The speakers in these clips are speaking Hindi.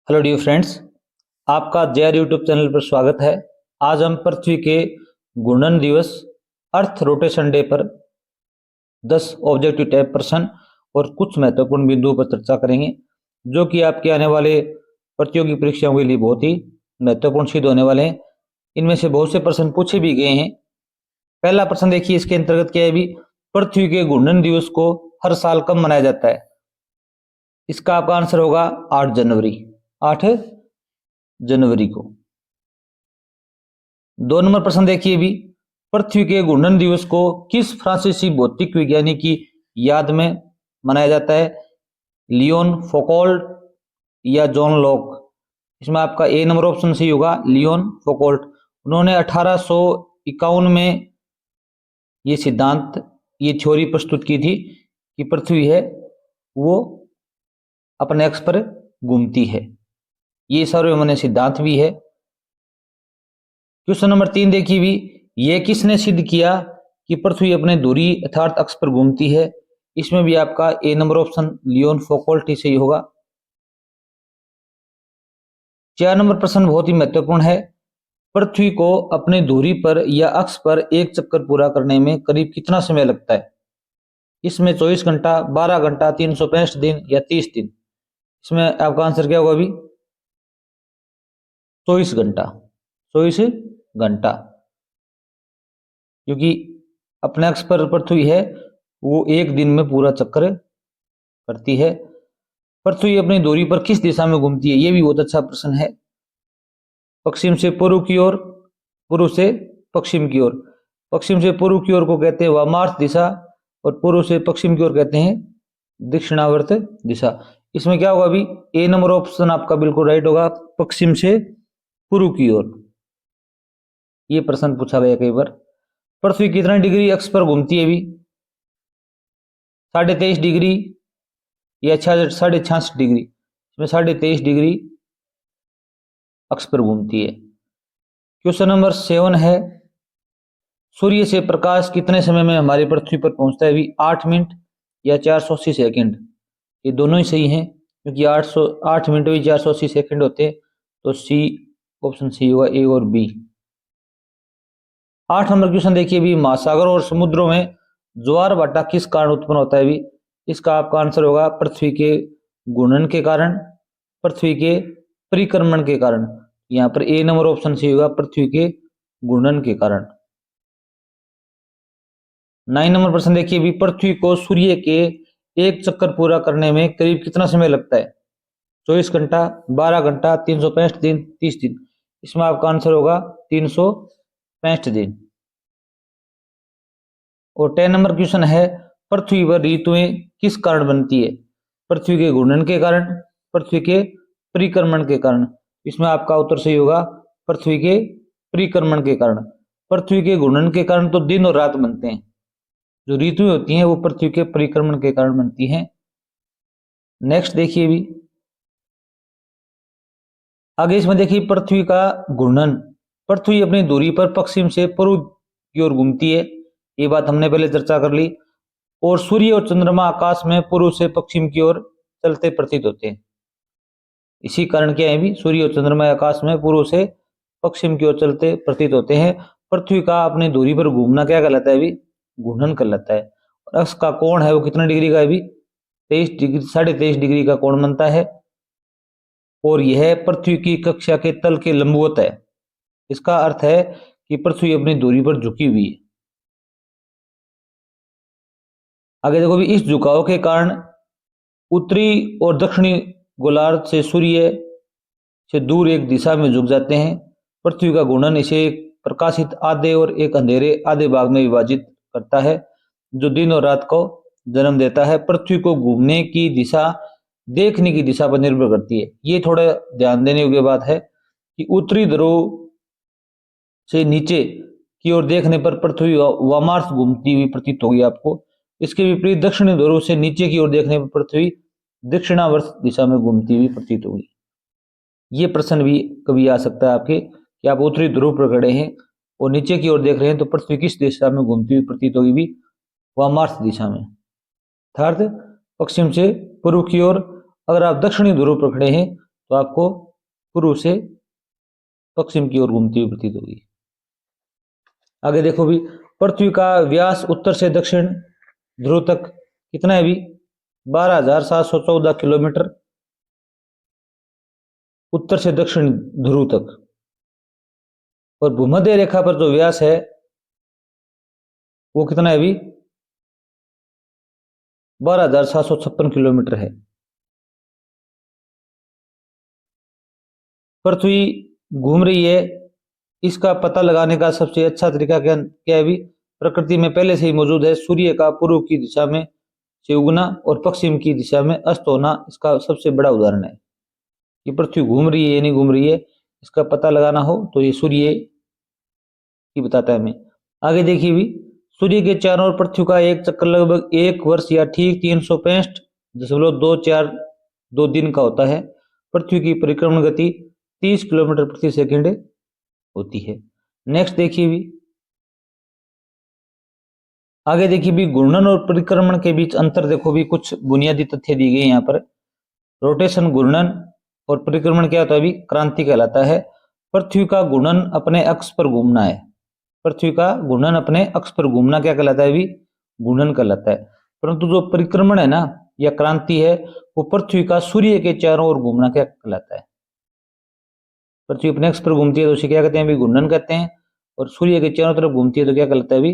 हेलो डियर फ्रेंड्स, आपका जेआर यूट्यूब चैनल पर स्वागत है। आज हम पृथ्वी के घूर्णन दिवस अर्थ रोटेशन डे पर 10 ऑब्जेक्टिव टाइप प्रश्न और कुछ महत्वपूर्ण बिंदुओं पर चर्चा करेंगे, जो कि आपके आने वाले प्रतियोगी परीक्षाओं के लिए बहुत ही महत्वपूर्ण सिद्ध होने वाले हैं। इनमें से बहुत से प्रश्न पूछे भी गए हैं। पहला प्रश्न देखिए, इसके अंतर्गत क्या है भी, पृथ्वी के घूर्णन दिवस को हर साल कब मनाया जाता है? इसका आपका आंसर होगा 8 जनवरी। 8 जनवरी को। 2 नंबर प्रश्न देखिए भी, पृथ्वी के घूर्णन दिवस को किस फ्रांसीसी भौतिक विज्ञानी की याद में मनाया जाता है? लियोन फोकॉल्ट या जॉन लॉक? इसमें आपका ए नंबर ऑप्शन सही होगा, लियोन फोकॉल्ट। उन्होंने 1851 में ये सिद्धांत, ये थ्योरी प्रस्तुत की थी कि पृथ्वी है वो अपने अक्ष पर घूमती है। ये सर्वमान्य सिद्धांत भी है। क्वेश्चन नंबर 3 देखिए भी, यह किसने सिद्ध किया कि पृथ्वी अपने धुरी अर्थात अक्ष पर घूमती है? इसमें भी आपका ए नंबर ऑप्शन लियोन फोकॉल्ट ही सही होगा। 4 नंबर प्रश्न बहुत ही महत्वपूर्ण है। पृथ्वी को अपने धुरी पर या अक्ष पर एक चक्कर पूरा करने में करीब कितना समय लगता है? इसमें 24 घंटा, 12 घंटा, 365 दिन या 30 दिन? इसमें आपका आंसर क्या होगा अभी? 24 घंटा। 24 घंटा, क्योंकि अपने अक्ष पर पृथ्वी है वो एक दिन में पूरा चक्कर करती है। पृथ्वी अपनी धुरी पर किस दिशा में घूमती है? ये भी बहुत अच्छा प्रश्न है। पश्चिम से पूर्व की ओर, पूर्व से पश्चिम की ओर। पश्चिम से पूर्व की ओर को कहते हैं वामार्थ दिशा और पूर्व से पश्चिम की ओर कहते हैं दक्षिणावर्त दिशा। इसमें क्या होगा अभी? ए नंबर ऑप्शन आपका बिल्कुल राइट होगा, पश्चिम से पूर्व की ओर। ये प्रश्न पूछा गया कई बार। पृथ्वी कितने डिग्री अक्ष पर घूमती है अभी? 23.5 डिग्री या 66.5 डिग्री? इसमें 23.5 डिग्री अक्ष पर घूमती है। क्वेश्चन नंबर 7 है, सूर्य से प्रकाश कितने समय में हमारी पृथ्वी पर पहुंचता है अभी? 8 मिनट या 480 सेकंड? ये दोनों ही सही हैं, क्योंकि 8 मिनट भी 480 सेकंड होते हैं। तो सी ऑप्शन सी होगा, ए और बी। 8 नंबर क्वेश्चन देखिए भी, महासागर और समुद्रों में ज्वार भाटा किस कारण उत्पन्न होता है भी? इसका आपका आंसर होगा पृथ्वी के घूर्णन के कारण, पृथ्वी के परिक्रमण के कारण। यहाँ पर ए नंबर ऑप्शन सही होगा, पृथ्वी के घूर्णन के कारण। 9 नंबर प्रश्न देखिए भी, पृथ्वी को सूर्य के एक चक्कर पूरा करने में करीब कितना समय लगता है? 24 घंटा, 12 घंटा, 365 दिन, 30 दिन? इसमें आपका आंसर होगा 365 दिन। और 10 नंबर क्वेश्चन है, पृथ्वी पर ऋतुएं किस कारण बनती है? पृथ्वी के घूर्णन के कारण, पृथ्वी के परिक्रमण के कारण? इसमें आपका उत्तर सही होगा, पृथ्वी के परिक्रमण के कारण। पृथ्वी के घूर्णन के कारण तो दिन और रात बनते हैं, जो ऋतुएं होती हैं वो पृथ्वी के परिक्रमण के कारण बनती हैं। नेक्स्ट देखिए भी, आगे इसमें देखिए पृथ्वी का घूर्णन। पृथ्वी अपनी दूरी पर पश्चिम से पूर्व की ओर घूमती है, ये बात हमने पहले चर्चा कर ली। और सूर्य और चंद्रमा आकाश में पूर्व से पश्चिम की ओर चलते प्रतीत होते हैं। इसी कारण क्या है भी, सूर्य और चंद्रमा आकाश में पूर्व से पश्चिम की ओर चलते प्रतीत होते हैं। पृथ्वी का अपनी दूरी पर घूमना क्या कहलाता है भी? घूर्णन कहलाता है। और अक्ष का कोण है वो कितना डिग्री का है भी? 23 डिग्री, 23.5 डिग्री का कोण बनता है। और यह पृथ्वी की कक्षा के तल के लंबवत है। इसका अर्थ है कि पृथ्वी अपनी दूरी पर झुकी हुई है। आगे देखो भी, इस झुकाव के कारण उत्तरी और दक्षिणी गोलार्ध से सूर्य से दूर एक दिशा में झुक जाते हैं। पृथ्वी का घूर्णन इसे एक प्रकाशित आधे और एक अंधेरे आधे भाग में विभाजित करता है, जो दिन और रात को जन्म देता है। पृथ्वी को घूमने की दिशा देखने की दिशा पर निर्भर करती है। ये थोड़ा ध्यान देने योग्य बात है कि उत्तरी ध्रुव से नीचे की ओर देखने पर पृथ्वी वामार्थ घूमती हुई प्रतीत होगी आपको। इसके विपरीत दक्षिणी ध्रुव से नीचे की ओर देखने पर पृथ्वी दक्षिणावर्त दिशा में घूमती हुई प्रतीत होगी। ये प्रश्न भी कभी आ सकता है आपके कि आप उत्तरी ध्रुव पर खड़े हैं और नीचे की ओर देख रहे हैं, तो पृथ्वी किस दिशा में घूमती हुई प्रतीत होगी भी? वामार्थ दिशा में। थर्ड, पश्चिम से पूर्व की ओर। अगर आप दक्षिणी ध्रुव पर खड़े हैं तो आपको पूर्व से पश्चिम की ओर घूमती हुई प्रतीत होगी। आगे देखो भी, पृथ्वी का व्यास उत्तर से दक्षिण ध्रुव तक कितना है भी 12,714 किलोमीटर उत्तर से दक्षिण ध्रुव तक। और भूमध्य रेखा पर जो व्यास है वो कितना है भी 12,756 किलोमीटर है। पृथ्वी घूम रही है, इसका पता लगाने का सबसे अच्छा तरीका क्या है भी, प्रकृति में पहले से ही मौजूद है। सूर्य का पूर्व की दिशा में से उगना और पश्चिम की दिशा में अस्त होना इसका सबसे बड़ा उदाहरण है। कि पृथ्वी घूम रही है या नहीं घूम रही है, इसका पता लगाना हो तो ये सूर्य की बताता है हमें। आगे देखिए भी, सूर्य के चारों ओर पृथ्वी का एक चक्कर लगभग 1 वर्ष या ठीक 365.2 दिन का होता है। पृथ्वी की परिक्रमण गति 30 किलोमीटर प्रति सेकंड होती है। नेक्स्ट देखिए भी, आगे देखिए भी, घूर्णन और परिक्रमण के बीच अंतर देखो भी, कुछ बुनियादी तथ्य दिए गए यहाँ पर। रोटेशन घूर्णन और परिक्रमण क्या होता है भी, क्रांति कहलाता है। पृथ्वी का घूर्णन अपने अक्ष पर घूमना है। पृथ्वी का घूर्णन अपने अक्ष पर घूमना क्या कहलाता है भी, घूर्णन कहलाता है। परंतु जो परिक्रमण है ना या क्रांति है, वो पृथ्वी का सूर्य के चारों ओर घूमना क्या कहलाता है। पृथ्वी अपने अक्ष पर घूमती है तो उसे क्या कहते हैं भी, घूर्णन कहते हैं। और सूर्य के चारों तरफ घूमती है तो क्या कहलाता है भी,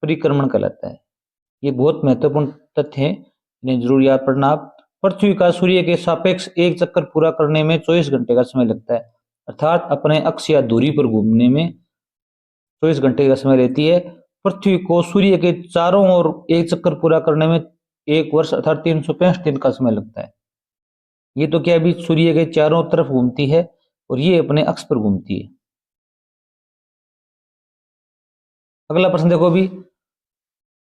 परिक्रमण कहलाता है। ये बहुत महत्वपूर्ण तथ्य है, इन्हें जरूर याद पढ़ना आप। पृथ्वी का सूर्य के सापेक्ष एक चक्कर पूरा करने में 24 घंटे का समय लगता है, अर्थात अपने अक्ष या दूरी पर घूमने में 24 घंटे का समय रहती है। पृथ्वी को सूर्य के चारों ओर एक चक्कर पूरा करने में 1 वर्ष अर्थात 365 दिन का समय लगता है। ये तो क्या भी सूर्य के चारों तरफ घूमती है और ये अपने अक्ष पर घूमती है। अगला प्रश्न देखो भी,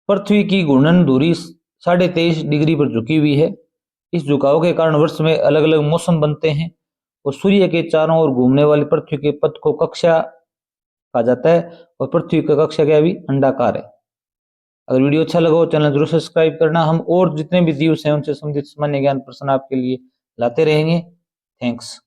पृथ्वी की घूर्णन धुरी 23.5 डिग्री पर झुकी हुई है। इस झुकाव के कारण वर्ष में अलग अलग मौसम बनते हैं और सूर्य के चारों ओर घूमने वाली पृथ्वी के पथ को कक्षा कहा जाता है। और पृथ्वी का कक्षा क्या भी, अंडाकार है। अगर वीडियो अच्छा लगा हो चैनल जरूर सब्सक्राइब करना। हम और जितने भी दिवस हैं उनसे संबंधित सामान्य ज्ञान प्रश्न आपके लिए लाते रहेंगे। थैंक्स।